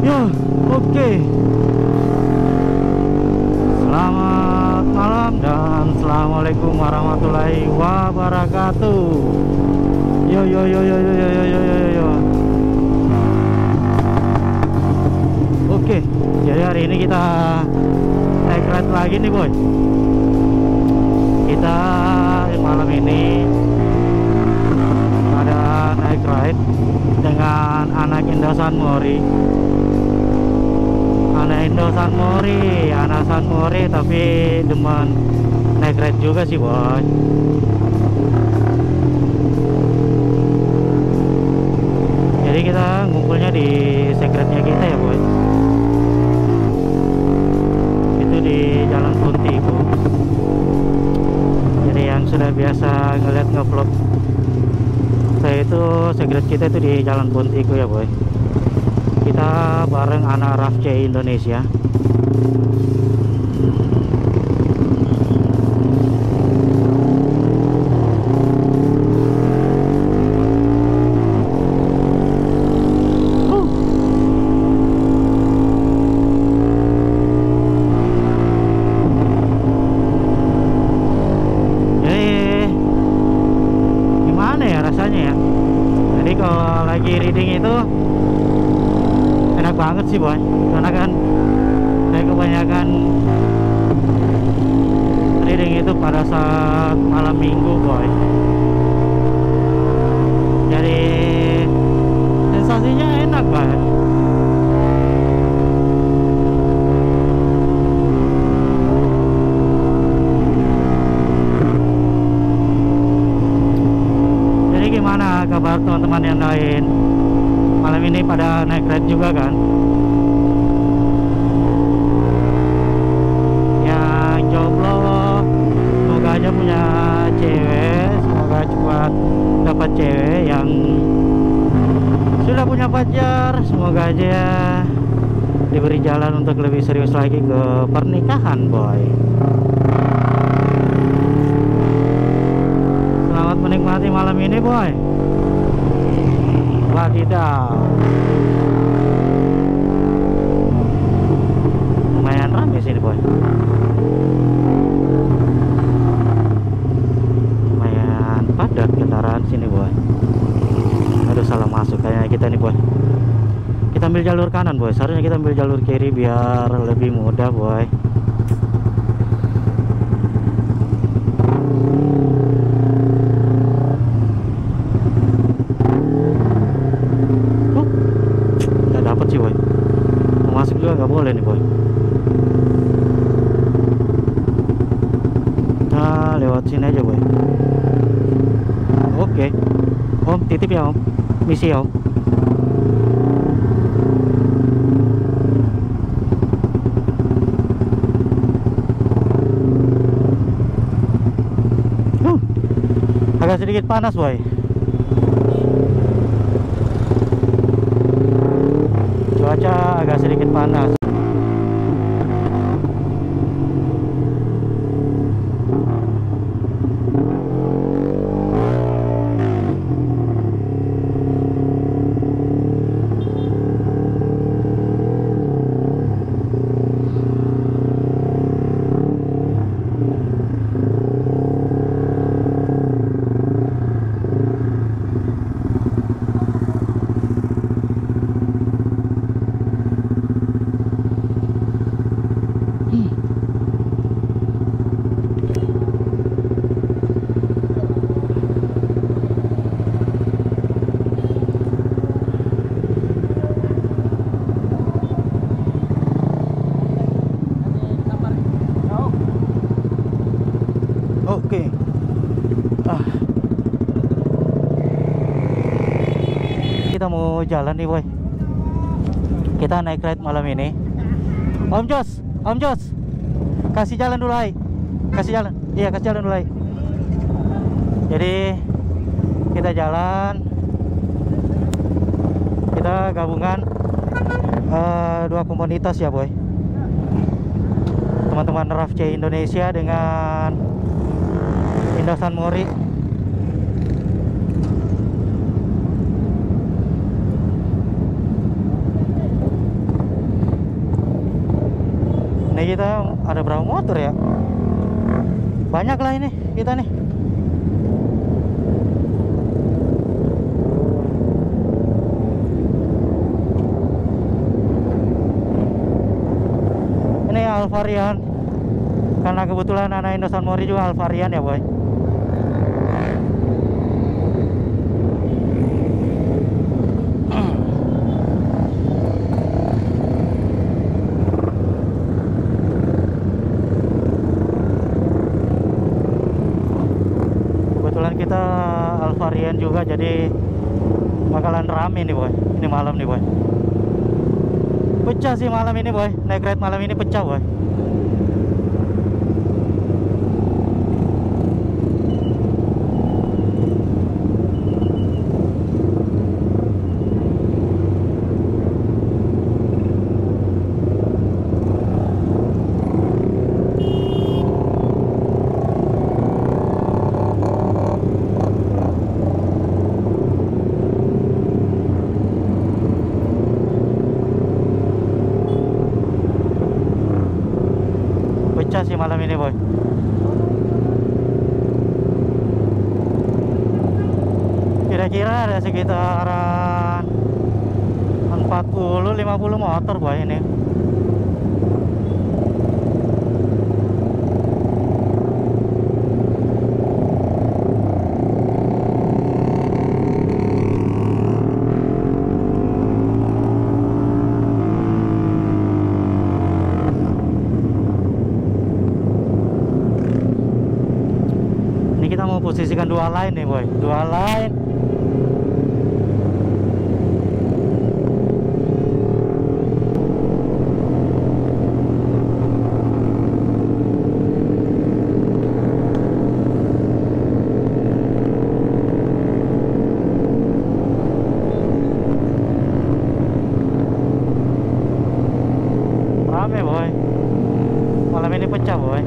Yo, oke. Selamat malam dan assalamualaikum warahmatullahi wabarakatuh. Yo yo yo yo yo yo yo yo yo yo. Oke, jadi hari ini kita naik ride lagi nih boy. Kita malam ini ada naik ride dengan anak Indosan Mori. Anak San Mori tapi demen naik ride juga sih boy. Jadi kita ngumpulnya di secretnya kita ya boy. Itu di Jalan Puntiku. Jadi yang sudah biasa ngeliat ngevlog saya itu secret kita itu di Jalan Puntiku ya boy. Kita bareng anak RAF-C Indonesia. Jadi gimana ya rasanya ya? Jadi kalau lagi reading itu enak banget sih boy, karena kan saya kebanyakan reading itu pada saat malam minggu boy. Jadi sensasinya enak banget. Jadi gimana kabar teman-teman yang lain? Malam ini pada naik ride juga kan? Yang jomblo semoga aja punya cewek, semoga cepat dapat cewek. Yang sudah punya pacar semoga aja diberi jalan untuk lebih serius lagi ke pernikahan boy. Selamat menikmati malam ini boy. Wadidaw, lumayan ramai sini boy. Lumayan padat kendaraan sini boy. Aduh salah masuk kayaknya kita nih boy. Kita ambil jalur kanan boy. Seharusnya kita ambil jalur kiri biar lebih mudah boy. Masuk juga nggak boleh nih boy. Nah lewat sini aja boy. Oke om, titip ya om, misi ya om. Agak sedikit panas boy. Cuaca agak sedikit panas. Oke. Kita mau jalan nih boy. Kita naik ride malam ini. Om Jos, kasih jalan dulu ay. Kasih jalan. Iya kasih jalan dulu ay. Jadi kita jalan. Kita gabungan dua komunitas ya boy. Teman-teman RAF-C Indonesia dengan Indosan Mori. kita ada berapa motor ya? Banyak lah ini kita nih. Ini Alvarian, karena kebetulan anak Indosan Mori juga Alvarian ya boy. Kita Alvarian juga, jadi bakalan rame nih boy. Ini malam nih boy, pecah sih malam ini boy. Naik ride malam ini pecah boy. Sih malam ini boy. Kira-kira ada sekitaran 40-50 motor boy ini. Posisikan dua line nih boy, dua line. Rame boy, malam ini pecah boy.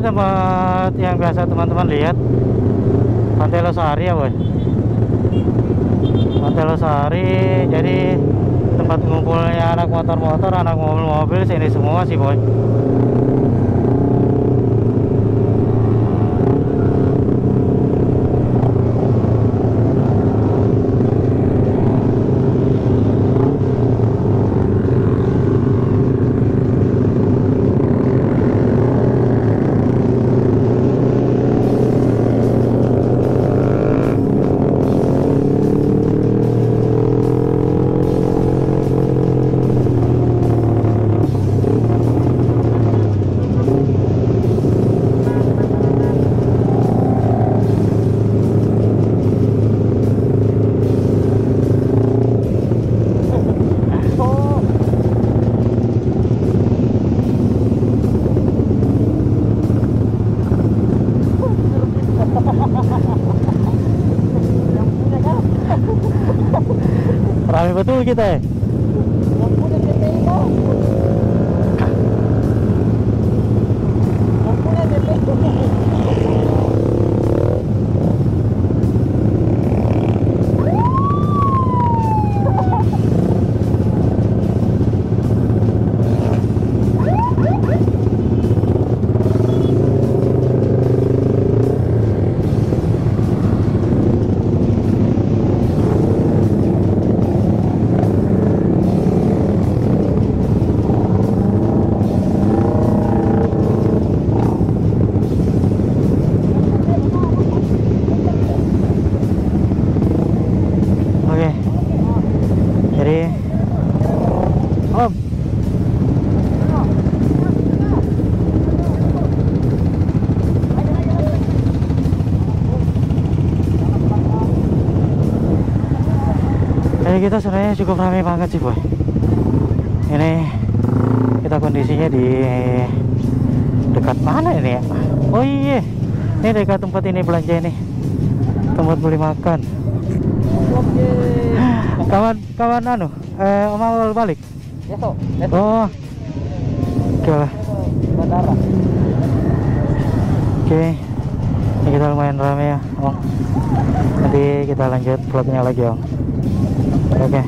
Tempat yang biasa teman-teman lihat, Pantai Losari ya boy. Pantai Losari, jadi tempat ngumpulnya anak motor-motor, anak mobil-mobil, sini semua sih boy. Ramai betul kita ya. Kita sebenarnya cukup ramai banget sih boy. Ini kita kondisinya di dekat mana ini ya? Oh iya, ini dekat tempat ini belanja ini, tempat beli makan. Kawan anu, mau balik? Oh, oke lah. Oke, ini kita lumayan ramai ya, Om. Nanti kita lanjut vlognya lagi, Om. Oke.